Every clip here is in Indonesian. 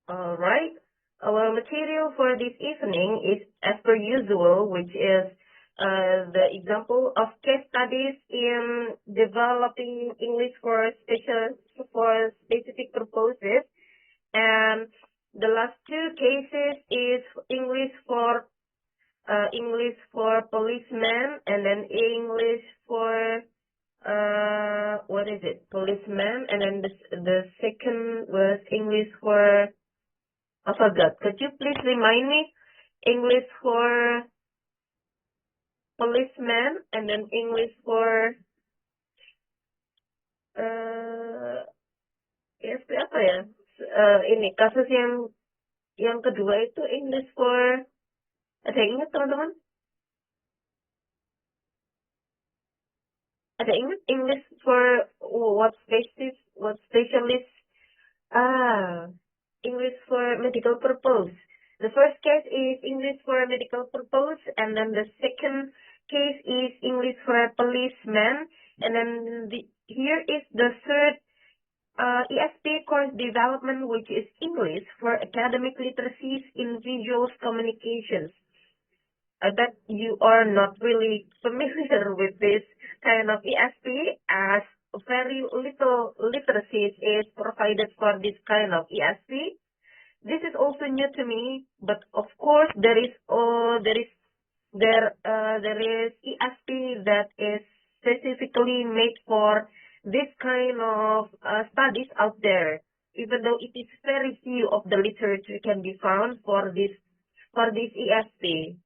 All right. Our material for this evening is as per usual, which is the example of case studies in developing English for specific purposes, and the last two cases is English for policemen, and then English for what is it? Policeman, and then the second was English for I forgot. Could you please remind me? English for policeman, and then English for ESP apa ya? Ini kasus yang kedua itu English for, ada yang ingat teman-teman? Ada ingat English for what specialist? English for medical purpose. The first case is English for medical purpose, and then the second case is English for a policeman, and then here is the third ESP course development, which is English for academic literacies in visual communications. I bet you are not really familiar with this kind of ESP, as very little literacy is provided for this kind of ESP. This is also new to me, but of course there is ESP that is specifically made for this kind of studies out there. Even though it is very few of the literature can be found for this ESP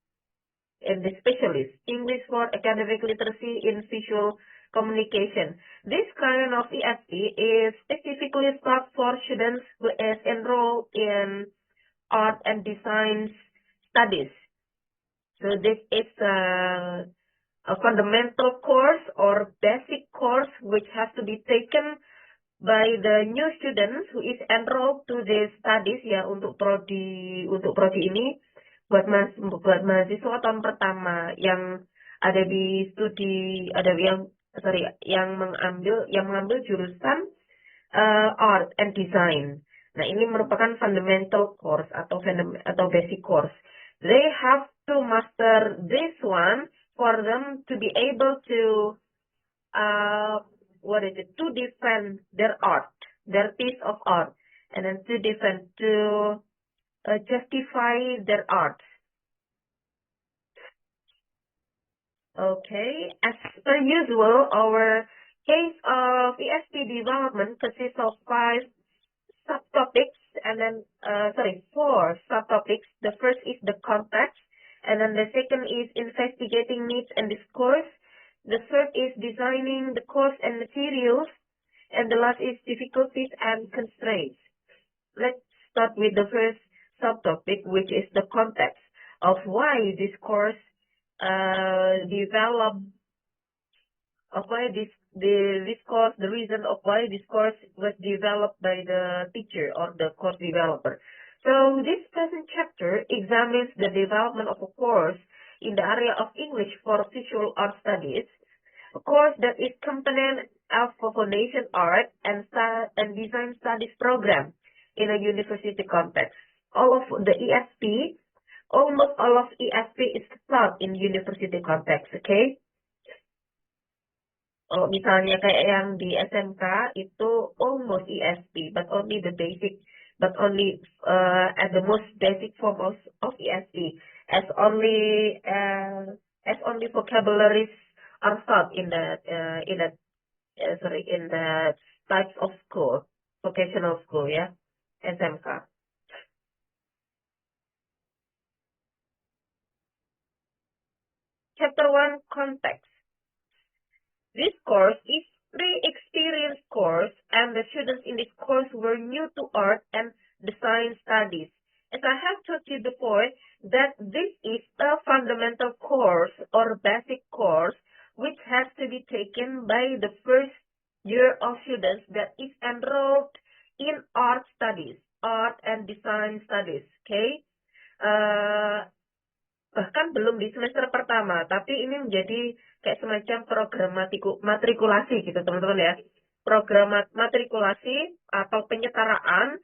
and the specialist English for academic literacy in visual communication. This kind of ESP is specifically taught for students who is enrolled in art and design studies. So this is a fundamental course or basic course which has to be taken by the new students who is enrolled to the studies ya untuk prodi ini buat mahasiswa tahun pertama yang ada di studi yang mengambil jurusan art and design. Nah, ini merupakan fundamental course atau basic course. They have to master this one for them to be able to to defend their art, their piece of art, and then to justify their art. Okay, as per usual, our case of ESP development consists of 5 subtopics, and then, 4 subtopics. The first is the context, and then the second is investigating needs and discourse. The third is designing the course and materials, and the last is difficulties and constraints. Let's start with the first subtopic, which is the context of why this course the reason of why this course was developed by the teacher or the course developer. So this present chapter examines the development of a course in the area of English for visual art studies, a course that is component of a foundation art and design studies program in a university context. Almost all of ESP is taught in university context, okay? Kalau misalnya kayak yang di SMK itu almost ESP, but only the basic, at the most basic form of ESP, as only vocabularies are taught in that types of school, vocational school, ya, SMK. Chapter 1, context. This course is pre-experience course, and the students in this course were new to art and design studies. As I have told you before, that this is a fundamental course or basic course which has to be taken by the first year of students that is enrolled in art studies, art and design studies, okay? Bahkan belum di semester pertama, tapi ini menjadi kayak semacam program matrikulasi gitu teman-teman ya. Program matrikulasi atau penyetaraan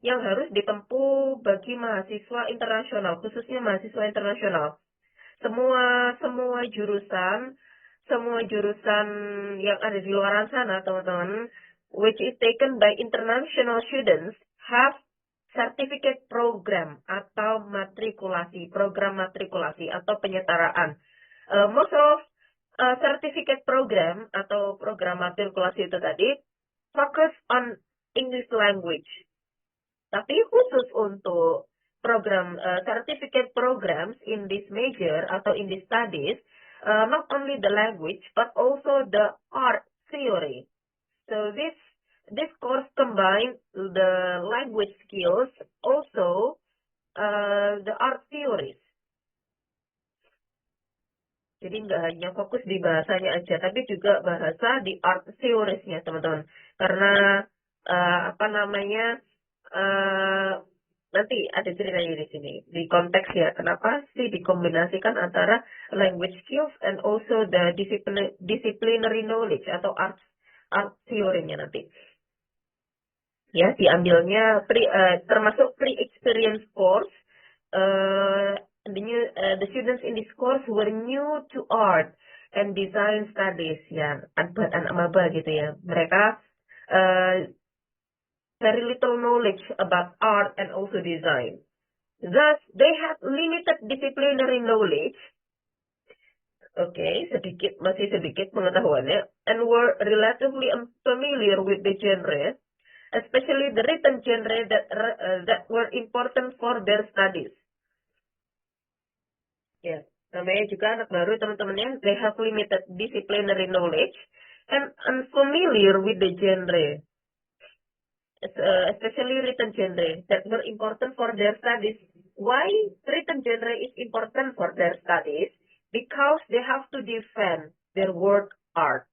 yang harus ditempuh bagi mahasiswa internasional, khususnya mahasiswa internasional. Semua jurusan yang ada di luar sana, teman-teman, which is taken by international students, have certificate program atau program matrikulasi atau penyetaraan. Most of certificate program atau program matrikulasi itu tadi focus on English language. Tapi khusus untuk program certificate programs in this major atau in this studies, not only the language but also the art theory. So this course combine the language skills, also the art theories. Jadi nggak hanya fokus di bahasanya aja, tapi juga bahasa di art theories-nya, teman-teman. Karena apa namanya, nanti ada ceritanya di sini, di konteks ya, kenapa sih dikombinasikan antara language skills and also the disciplinary knowledge atau art theory-nya nanti. Ya, diambilnya termasuk pre-experience course. The students in this course were new to art and design studies, ya, buat anak maba gitu ya. Mereka very little knowledge about art and also design. Thus, they had limited disciplinary knowledge. Masih sedikit pengetahuannya, and were relatively unfamiliar with the genre, especially the written genre that were important for their studies. Ya, namanya juga anak baru, teman-temannya, they have limited disciplinary knowledge and unfamiliar with the genre, especially written genre that were important for their studies. Why written genre is important for their studies? Because they have to defend their work art.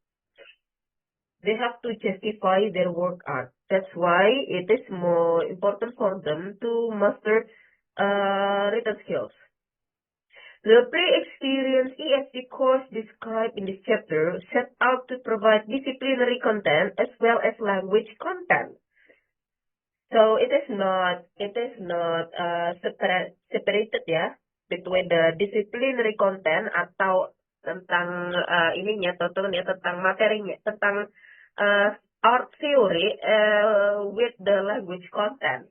They have to justify their work art. That's why it is more important for them to master written skills. The pre-experience ESD course described in this chapter set out to provide disciplinary content as well as language content. So it is not separated ya, between the disciplinary content atau tentang ininya, tentang materinya, tentang art theory with the language content.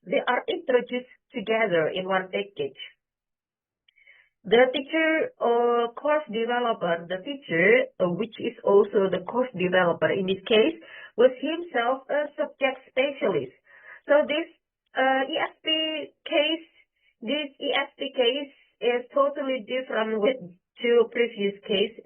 They are introduced together in one package. The teacher or course developer, which is also the course developer in this case, was himself a subject specialist. So this ESP case is totally different with two previous case,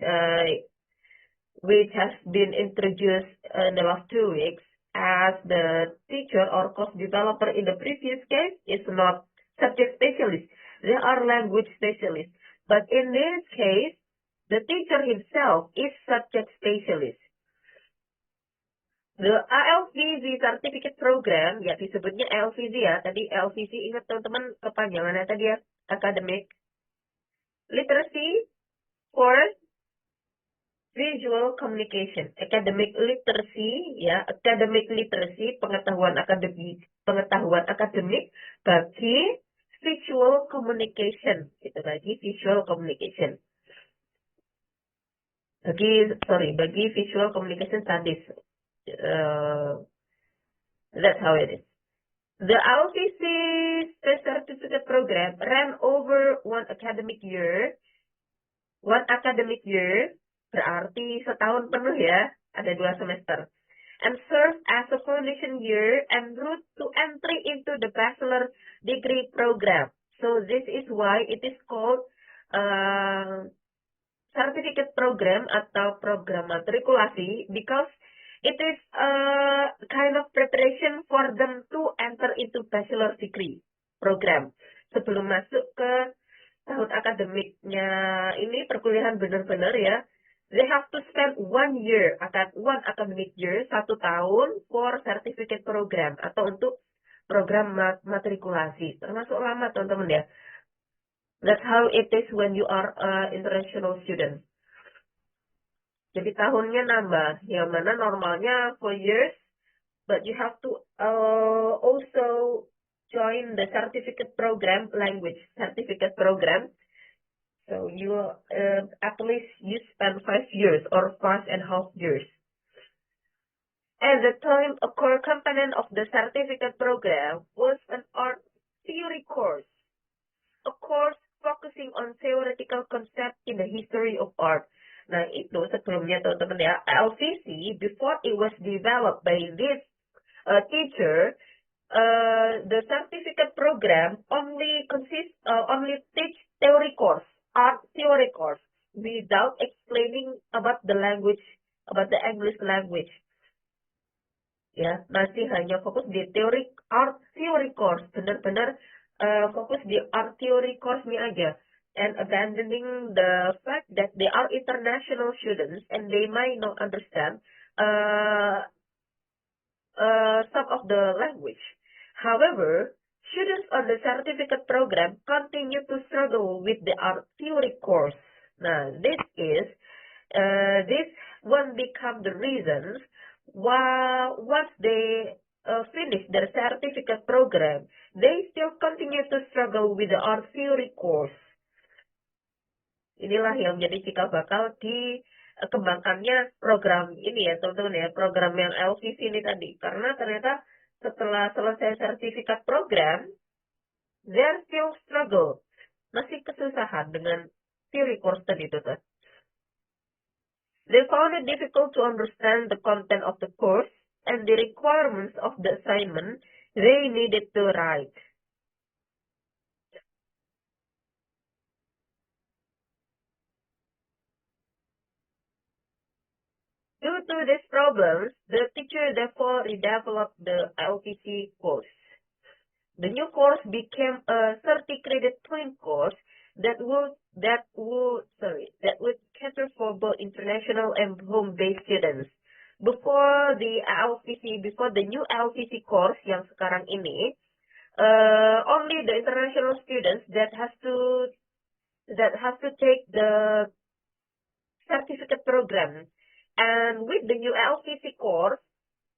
which has been introduced in the last 2 weeks, as the teacher or course developer in the previous case is not subject specialist. They are language specialists. But in this case, the teacher himself is subject specialist. The ALVZ certificate program, ya disebutnya ALVZ ya. Tadi ALVZ, ingat teman-teman kepanjangannya tadi ya, Academic Literacy for Visual Communication. Academic Literacy ya, Academic Literacy, pengetahuan akademik bagi visual communication, gitu, bagi visual communication. Bagi visual communication studies. That's how it is. The LTC certificate program ran over one academic year, berarti setahun penuh ya, ada 2 semester, and served as a foundation year and route to entry into the bachelor degree program. So this is why it is called certificate program atau program matrikulasi, because it is a kind of preparation for them to enter into bachelor degree program. Sebelum masuk ke tahun akademiknya ini, perkuliahan benar-benar ya, they have to spend 1 year, one academic year, 1 tahun for certificate program atau untuk program matrikulasi. Termasuk lama teman-teman ya. That's how it is when you are an international student. Jadi tahunnya nambah, yang mana normalnya 4 years, but you have to also join the certificate program, language certificate program. So you at least you spend 5 years or 5.5 years. At the time, a core component of the certificate program was an art theory course, a course focusing on theoretical concepts in the history of art. Nah, itu sebelumnya teman-teman ya, LVC, before it was developed by this teacher, the certificate program only teach theory course, art theory course, without explaining about the language, about the English language. Ya, masih hanya fokus di teori art theory course, benar-benar fokus di art theory course-nya aja, and abandoning the fact that they are international students and they might not understand some of the language. However, students on the certificate program continue to struggle with the art theory course. Nah, this one become the reasons why once they finish their certificate program, they still continue to struggle with the art theory course. Inilah yang menjadi cikal bakal dikembangkannya program ini ya teman-teman ya, program yang LVC ini tadi. Karena ternyata setelah selesai sertifikat program, they're still struggle. Masih kesusahan dengan theory course tadi itu tuh. They found it difficult to understand the content of the course and the requirements of the assignment they needed to write. Due to these problems, the teacher therefore redeveloped the LPC course. The new course became a 30-credit twin course that would cater for both international and home-based students. Before the new LPC course yang sekarang ini, only the international students that has to take the certificate program. And with the new LPC course,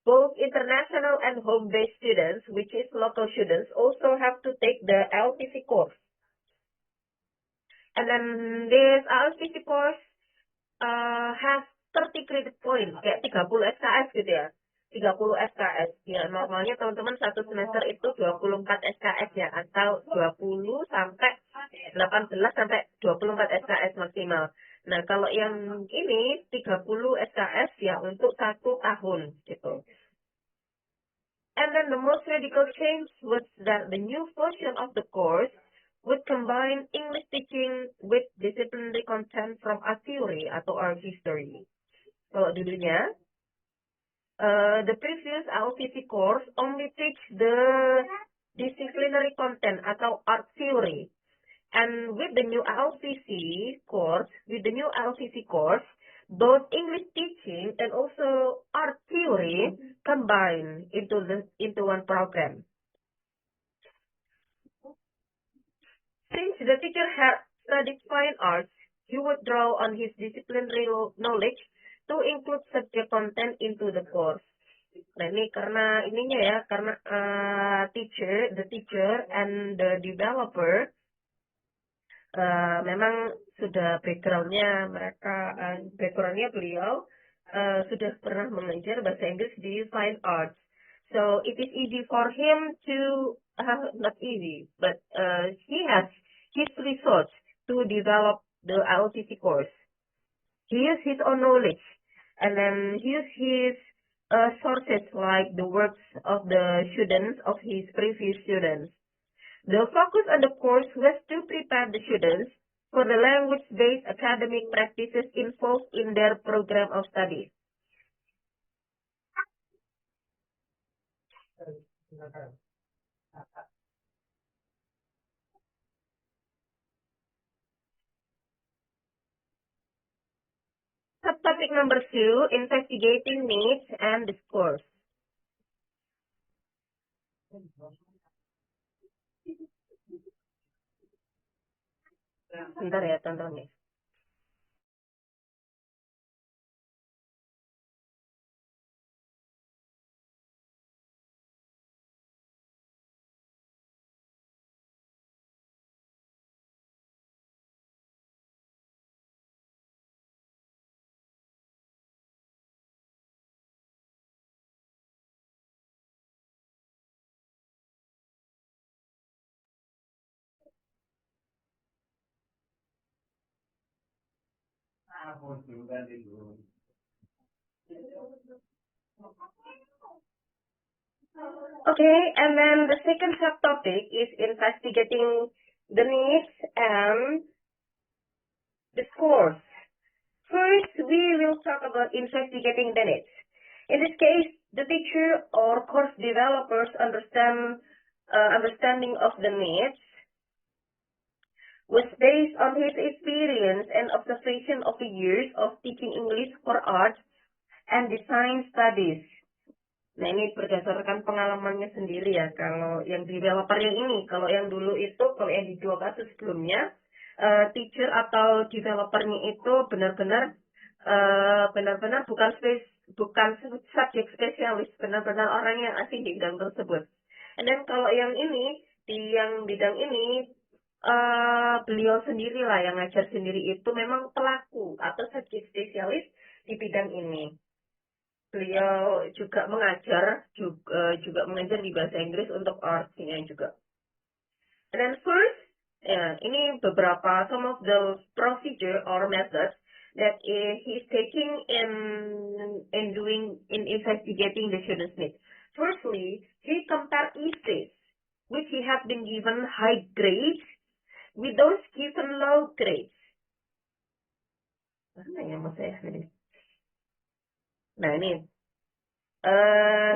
both international and home-based students, which is local students, also have to take the LPC course. And then this LPC course has 30 credit points, kayak 30 SKS gitu ya. 30 SKS. Ya, normalnya teman-teman satu semester itu 24 SKS ya, atau 20 sampai 18 sampai 24 SKS maksimal. Nah, kalau yang ini 30 SKS ya untuk 1 tahun gitu. And then the most radical change was that the new version of the course would combine English teaching with disciplinary content from art theory atau art history. Kalau dulunya, the previous LPC course only teach the disciplinary content atau art theory. And with the new LPC course, both English teaching and also art theory combine into one program. Since the teacher had studied fine arts, he would draw on his disciplinary knowledge to include subject content into the course. Nah ini karena the teacher and the developer memang sudah backgroundnya beliau sudah pernah mengajar bahasa Inggris di fine arts, so it is easy for him to not easy, but he has his resource to develop the LTC course. He used his own knowledge, and then he used his sources like the works of the students of his previous students. The focus on the course was to prepare the students for the language-based academic practices involved in their program of study. Subtopic number 2, investigating needs and discourse. Bentar ya, tonton ya. Okay, and then the second subtopic is investigating the needs and the scores. First, we will talk about investigating the needs. In this case, the teacher or course developers understanding of the needs was based on his experience and observation of the years of teaching English for art and design studies. Nah, ini berdasarkan pengalamannya sendiri ya, kalau yang developer yang ini. Kalau yang dulu itu, kalau yang di 2 kasus sebelumnya, teacher atau developernya itu benar-benar bukan subjek spesialis, benar-benar orang yang asing di bidang tersebut. And then kalau yang ini, di yang bidang ini, beliau sendiri lah yang ngajar sendiri itu memang pelaku atau subjek spesialis di bidang ini. Beliau juga mengajar di bahasa Inggris untuk arts-nya juga. And then first, ini beberapa some of the procedure or methods that he's taking in investigating the students' needs. Firstly, he compared essays which he had been given high grades with those given low grades. Mana yang mau saya ini? Nah, ini.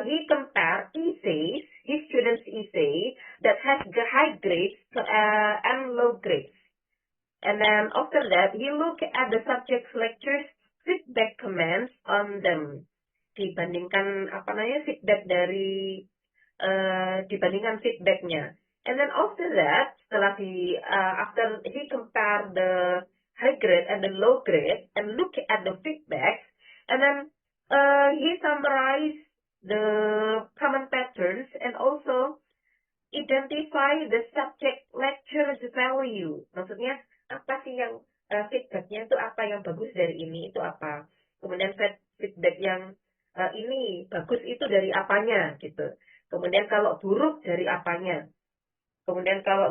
He compared essays, his students' essay that has the high grades and low grades. And then after that, he looked at the subject's lectures, feedback comments on them. Dibandingkan dibandingkan feedbacknya. And then after that, after he compared the high grade and the low grade and look at the feedbacks, and then he summarized the common patterns and also identify the subject lecture's value. Maksudnya apa sih yang feedbacknya itu apa, yang bagus dari ini itu apa. Kemudian feedback yang ini bagus itu dari apanya gitu. Kemudian kalau buruk dari apanya. Kemudian kalau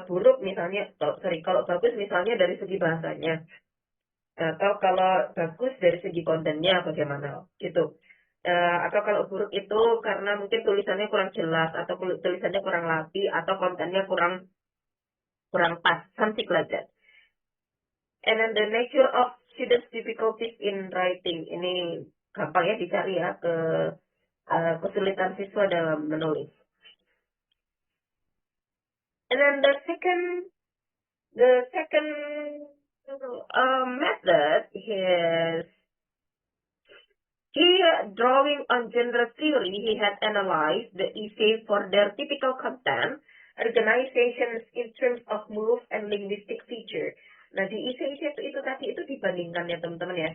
buruk misalnya, kalau bagus misalnya dari segi bahasanya. Atau kalau bagus dari segi kontennya bagaimana gitu. Atau kalau buruk itu karena mungkin tulisannya kurang jelas atau tulisannya kurang rapi atau kontennya kurang pas, something like that. And then the nature of students' difficulties in writing, ini gampang ya dicari ya kesulitan siswa dalam menulis. And then the second method is drawing on genre theory. He had analyzed the essay for their typical content, organizations in terms of mood and linguistic feature. Nah, di essay itu tadi itu dibandingkan ya teman-teman ya.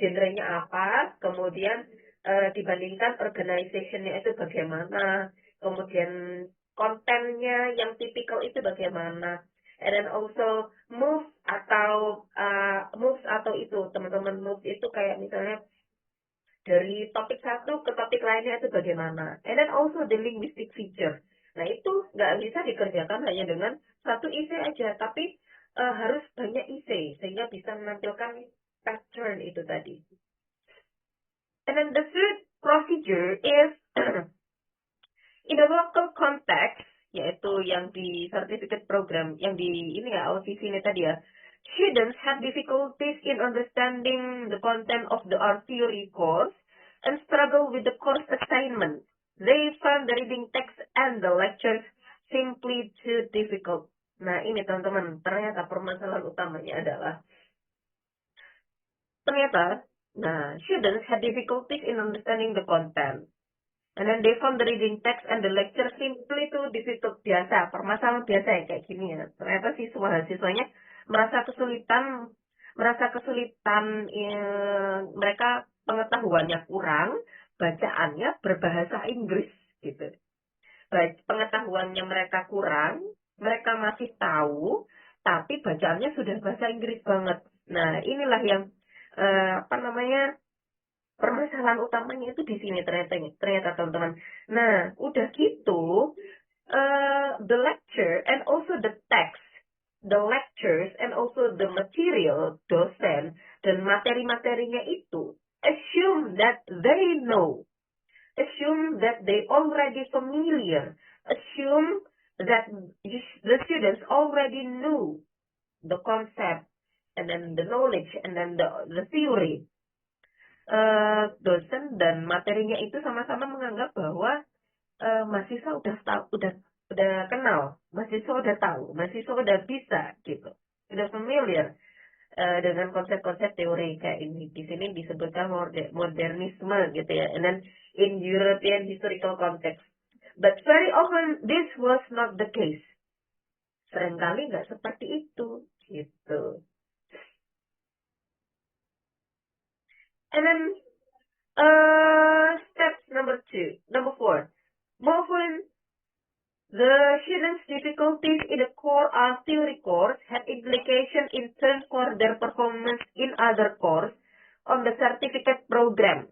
Genrenya apa, kemudian dibandingkan organization-nya itu bagaimana, kemudian kontennya yang tipikal itu bagaimana. And then also moves atau itu teman-teman, moves itu kayak misalnya dari topik satu ke topik lainnya itu bagaimana. And then also the linguistic feature. Nah, itu nggak bisa dikerjakan hanya dengan satu essay aja, tapi harus banyak essay sehingga bisa menampilkan pattern itu tadi. And then the third procedure is in the local context, yaitu yang di certificate program, yang di ini ya, OCC ini tadi ya. Students have difficulties in understanding the content of the art theory course and struggle with the course assignment. They find the reading text and the lectures simply too difficult. Nah, ini teman-teman, ternyata permasalahan utamanya adalah students had difficulties in understanding the content. And then they found the reading text and the lecture simply too difficult. Biasa, permasalahan biasa ya kayak gini ya. Ternyata siswanya merasa kesulitan, mereka pengetahuannya kurang, bacaannya berbahasa Inggris gitu. Pengetahuannya mereka kurang, mereka masih tahu, tapi bacaannya sudah bahasa Inggris banget. Nah, inilah yang permasalahan utamanya itu di sini ternyata teman-teman. Nah, udah gitu, the lecture and also the text the lectures and also the material, dosen, dan materi-materinya itu, assume that they know, assume that they already familiar, assume that the students already knew the concept, and then the knowledge, and then the theory. Dosen dan materinya itu sama-sama menganggap bahwa mahasiswa udah tahu, udah kenal, mahasiswa udah tahu, mahasiswa udah bisa gitu, udah familiar dengan konsep-konsep teori kayak ini. Di sini disebutkan modernisme gitu ya, and then in European historical context. But very often this was not the case. Seringkali nggak seperti itu gitu. And then steps number 4. Often the students' difficulties in the core or theory course had implication in turn for their performance in other course on the certificate program,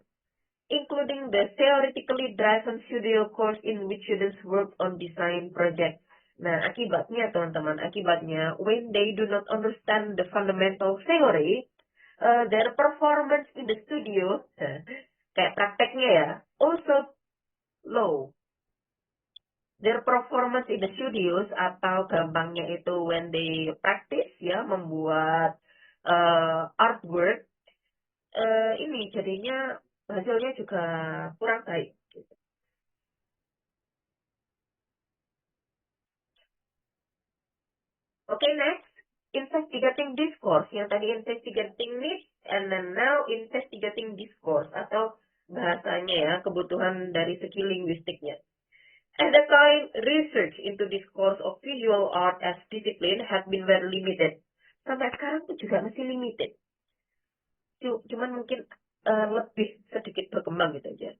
including the theoretically driven studio course in which students work on design project. Nah, akibatnya teman-teman, when they do not understand the fundamental theory, their performance in the studio, kayak prakteknya ya, also low. Their performance in the studios, atau gampangnya itu when they practice ya, membuat artwork, ini jadinya hasilnya juga kurang baik. Okay, next, investigating discourse. Yang tadi investigating needs, and then now investigating discourse, atau bahasanya ya, kebutuhan dari segi linguistiknya. At the time, research into discourse of visual art as discipline had been very limited. Sampai sekarang pun juga masih limited. Cuman mungkin lebih sedikit berkembang gitu aja.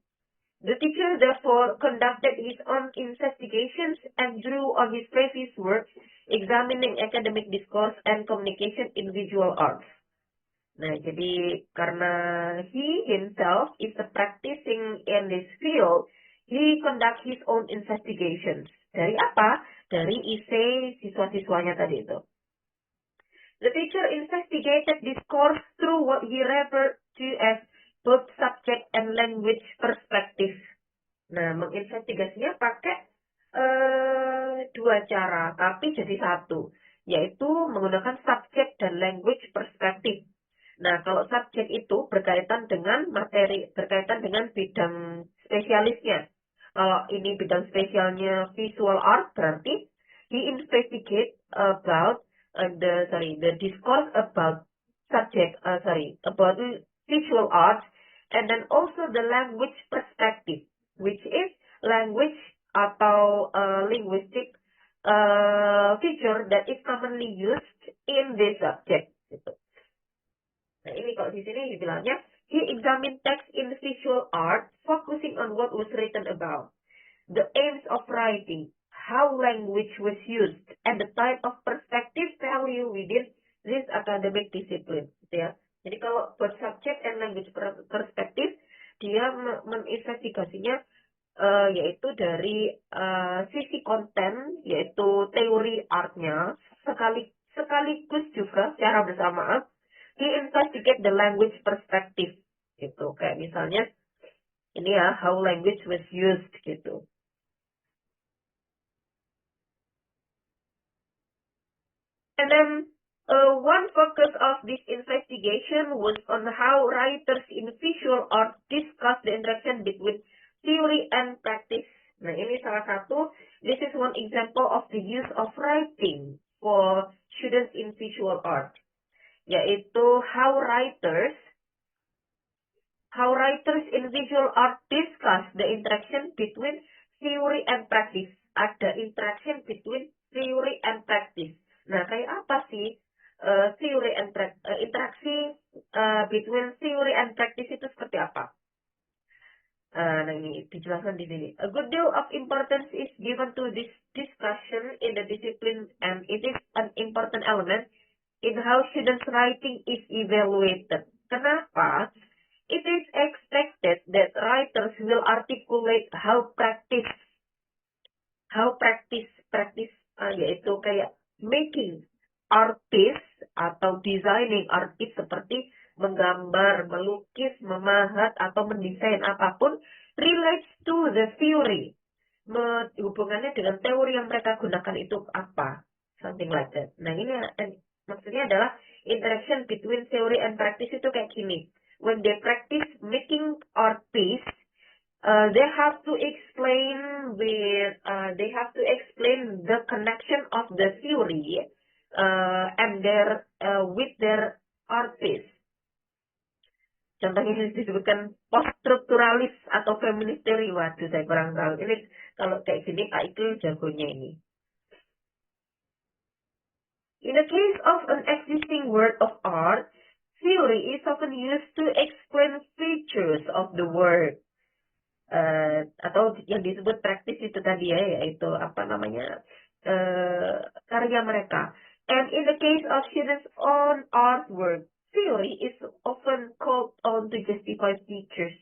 The teacher therefore conducted his own investigations and drew on his previous work examining academic discourse and communication in visual arts. Nah, jadi karena he himself is practicing in this field, he conduct his own investigations. Dari apa? Dari essay siswa-siswanya tadi itu. The teacher investigated discourse through what he referred to as both subject and language perspective. Nah, menginvestigasinya pakai dua cara, tapi jadi satu, yaitu menggunakan subject dan language perspective. Nah, kalau subjek itu berkaitan dengan materi, berkaitan dengan bidang spesialisnya. Kalau ini bidang spesialnya visual art, berarti he investigate about the discourse about about visual art, and then also the language perspective, which is language atau linguistic feature that is commonly used in this subject. Gitu. Nah, ini kalau di sini dibilangnya, he examined text in visual art, focusing on what was written about, the aims of writing, how language was used, and the type of perspective value within this academic discipline. Gitu ya. Jadi kalau buat subject and language perspective, dia menginvestigasinya yaitu dari sisi konten, yaitu teori artnya, sekaligus juga secara bersamaan he investigate the language perspective gitu. Kayak misalnya ini ya, how language was used gitu. And then one focus of this investigation was on how writers in visual art discuss the interaction between theory and practice. Nah, ini salah satu, this is one example of the use of writing for students in visual art, yaitu how writers in visual art discuss the interaction between theory and practice. Ada interaction between theory and practice. Nah, kayak apa sih theory and interaksi between theory and practice itu seperti apa? Nah, ini dijelaskan di sini. A good deal of importance is given to this discussion in the discipline, and it is an important element in how students' writing is evaluated. Kenapa? It is expected that writers will articulate how practice, yaitu kayak making artist atau designing artist seperti menggambar, melukis, memahat, atau mendesain apapun relates to the theory. Hubungannya dengan teori yang mereka gunakan itu apa? Something like that. Nah, ini maksudnya adalah interaction between theory and practice itu kayak gini. When they practice making art piece, they have to explain the connection of the theory and with their artist. Contohnya disebutkan post-strukturalis atau feminist theory. Waduh, saya kurang tahu. Ini kalau kayak gini, Kak itu jagonya ini. In the case of an existing work of art, theory is often used to explain features of the work. Atau yang disebut praktis itu tadi ya, yaitu apa namanya, karya mereka. And in the case of students' own artwork, theory is often called on to justify features.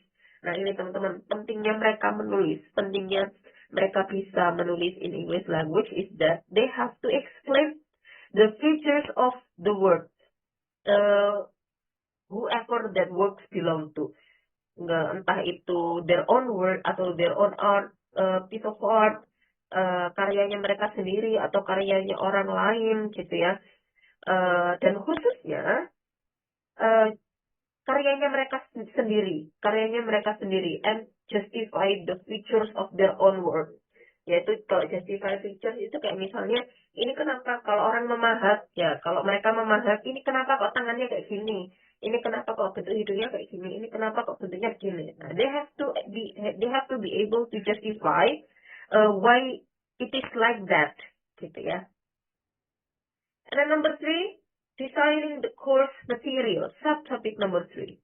Nah, ini teman-teman, pentingnya mereka menulis, pentingnya mereka bisa menulis in English language is that they have to explain the features of the work, whoever that works belong to. Entah itu their own work atau their own art, piece of art, karyanya mereka sendiri atau karyanya orang lain gitu ya. Dan khususnya karyanya mereka sendiri and justify the features of their own work. Yaitu kalau justify features itu kayak misalnya, ini kenapa kalau orang memahat, ya kalau mereka memahat, ini kenapa kok tangannya kayak gini, ini kenapa kok bentuk hidungnya kayak gini, ini kenapa kok bentuknya gini. Nah, they have to be able to justify why it is like that, gitu ya. And then number 3, designing the course material, subtopic number 3.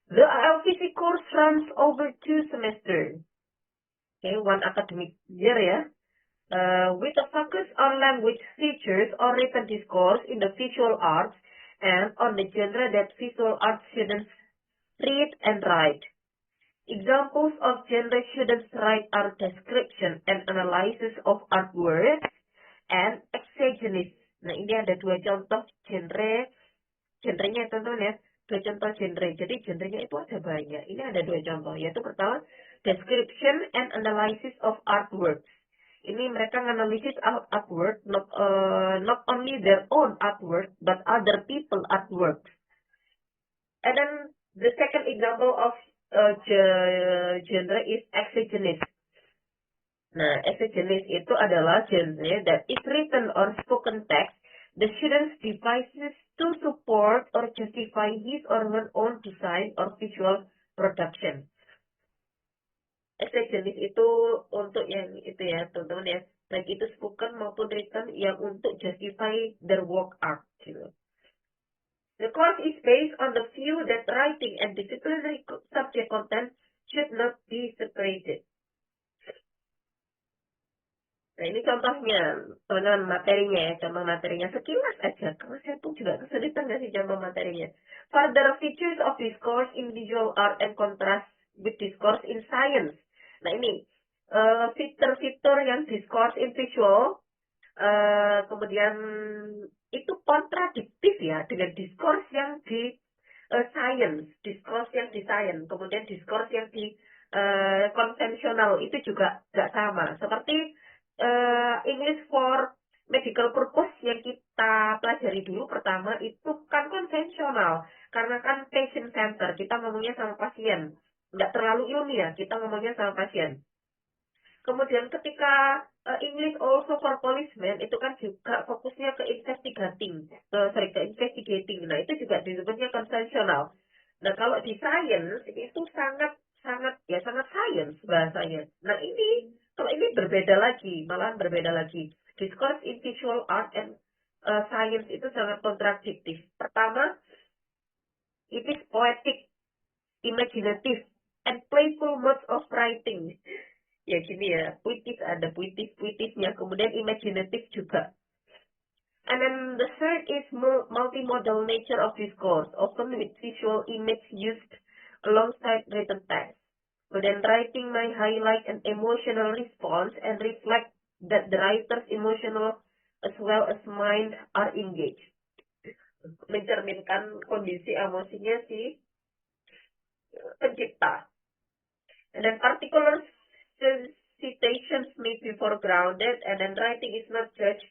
The LPC course runs over 2 semesters. Okay, 1 academic year ya. With a focus on language features or written discourse in the visual arts and on the genre that visual arts students read and write. Examples of genre students write are description and analysis of artwork and exegesis. Nah, ini ada 2 contoh genrenya teman-teman ya. 2 contoh genre. Jadi genrenya itu ada banyak. Ini ada 2 contoh. Yaitu pertama, description and analysis of artwork. Ini mereka menganalisis artwork, not only their own artwork, but other people artwork. And then the second example of genre is exegesis. Nah, exegesis itu adalah genre that is written or spoken text the student's devices to support or justify his or her own design or visual production. Exegesis itu untuk yang itu ya, teman-teman ya, baik itu spoken maupun written yang untuk justify their work art gitu. The course is based on the view that writing and disciplinary subject content should not be separated. Nah, ini contohnya, teman-teman, materinya ya, contoh materinya sekilas aja, karena saya pun juga kesulitan ngasih contoh materinya. Further features of this course in visual art and contrast with discourse in science. Nah, ini fitur-fitur yang discourse in visual, kemudian itu kontradiktif ya dengan discourse yang di science, discourse yang di science, kemudian discourse yang di konvensional itu juga nggak sama. Seperti English for medical purpose yang kita pelajari dulu pertama itu kan konvensional, karena kan patient center, kita ngomongnya sama pasien, nggak terlalu ilmiah, kita ngomongnya sama pasien. Kemudian ketika English also for policeman itu kan juga fokusnya ke investigating. Nah itu juga disebutnya konvensional. Nah kalau di science itu sangat science bahasanya. Nah ini kalau ini berbeda lagi, malahan berbeda lagi. Discourse in visual art and science itu sangat kontradiktif. Pertama, it is poetic, imaginative, and playful modes of writing. Ya gini ya, puitis ada puitisnya, kemudian imaginatif juga. And then the third is multimodal nature of discourse, often with visual image used alongside written text. Kemudian writing may highlight an emotional response and reflect that the writer's emotional as well as mind are engaged. Mencerminkan kondisi emosinya si pencipta. And then particular citations may be foregrounded, and then writing is not judged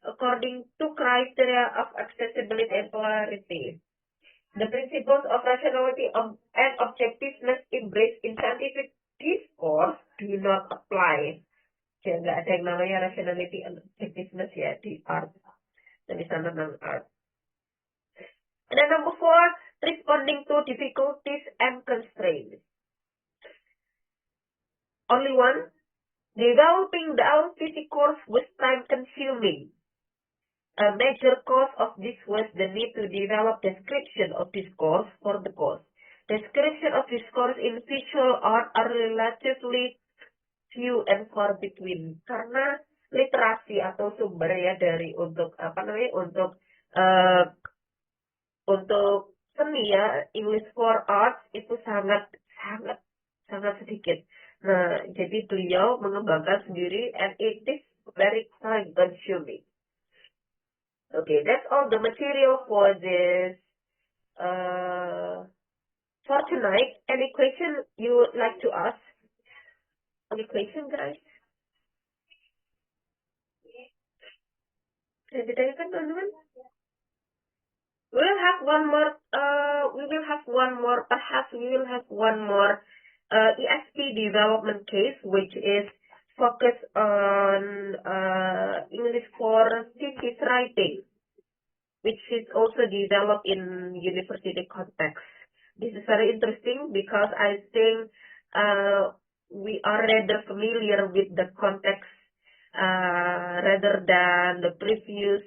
according to criteria of accessibility and clarity. The principles of rationality and objectiveness embraced in scientific discourse do not apply. Jadi nggak ada yang namanya rationality and objectiveness ya di art, tulisan tentang art. And then number 4, responding to difficulties and constraints. Only one, developing the LPC course was time-consuming. A major cause of this was the need to develop description of this course for the course. Description of this course in visual art are relatively few and far between. Karena literasi atau sumber ya dari untuk seni ya, English for Arts itu sangat sedikit. Nah, jadi beliau mengembangkan sendiri, and it is very time consuming. Okay, that's all the material for this for tonight. Any question you would like to ask? Any question, guys? Can ditanyakan, teman-teman? We will have one more. Perhaps we will have one more ESP development case, which is focused on English for thesis writing, which is also developed in university context. This is very interesting because I think we are rather familiar with the context rather than the previous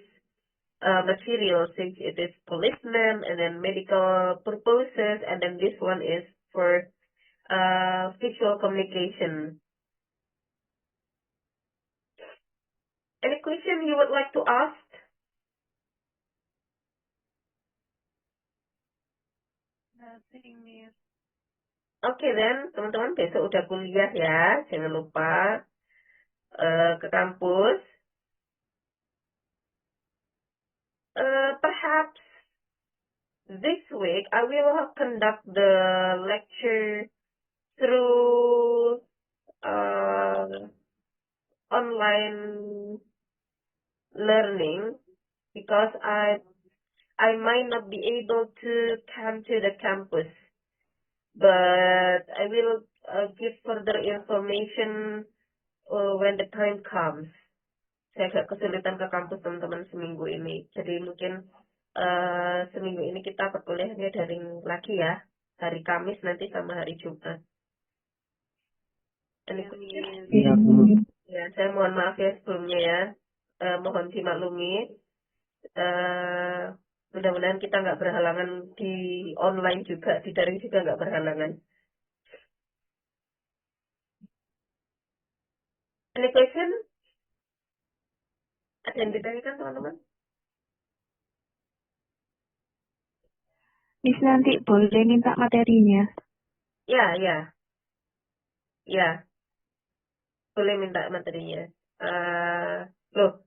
material, since it is policemen and then medical purposes, and then this one is for visual communication. Any question you would like to ask? Nothing is. Oke, then teman-teman besok udah kuliah ya, jangan lupa ke kampus. Perhaps this week I will conduct the lecture through online learning because I might not be able to come to the campus, but I will give further information when the time comes. Saya agak kesulitan ke kampus teman-teman seminggu ini, jadi mungkin seminggu ini kita perkuliahannya daring lagi ya, hari Kamis nanti sama hari Jumat. Ya, saya mohon maaf ya sebelumnya ya, mohon dimaklumi. Mudah-mudahan kita nggak berhalangan di online juga, di daring juga nggak berhalangan. Any question? Ada yang ditanyakan teman-teman? Miss, nanti boleh minta materinya? Ya. Boleh minta materinya. Loh.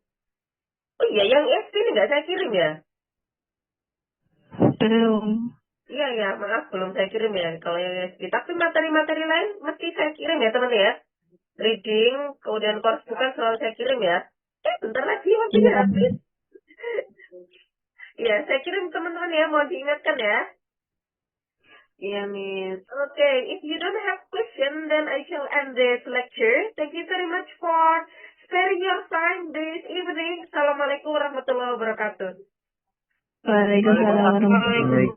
Oh iya, yang SD ini nggak saya kirim ya? Belum. Iya, maaf belum saya kirim ya. Kalau yang SD, tapi materi-materi lain mesti saya kirim ya teman ya. Reading, kemudian course bukan selalu saya kirim ya. Bentar lagi waktunya habis. Iya, saya kirim teman-teman ya, mohon diingatkan ya. Iya, Miss. Okay, if you don't have question, then I shall end this lecture. Thank you very much for sparing your time this evening. Assalamualaikum warahmatullahi wabarakatuh. Waalaikumsalam warahmatullahi wabarakatuh.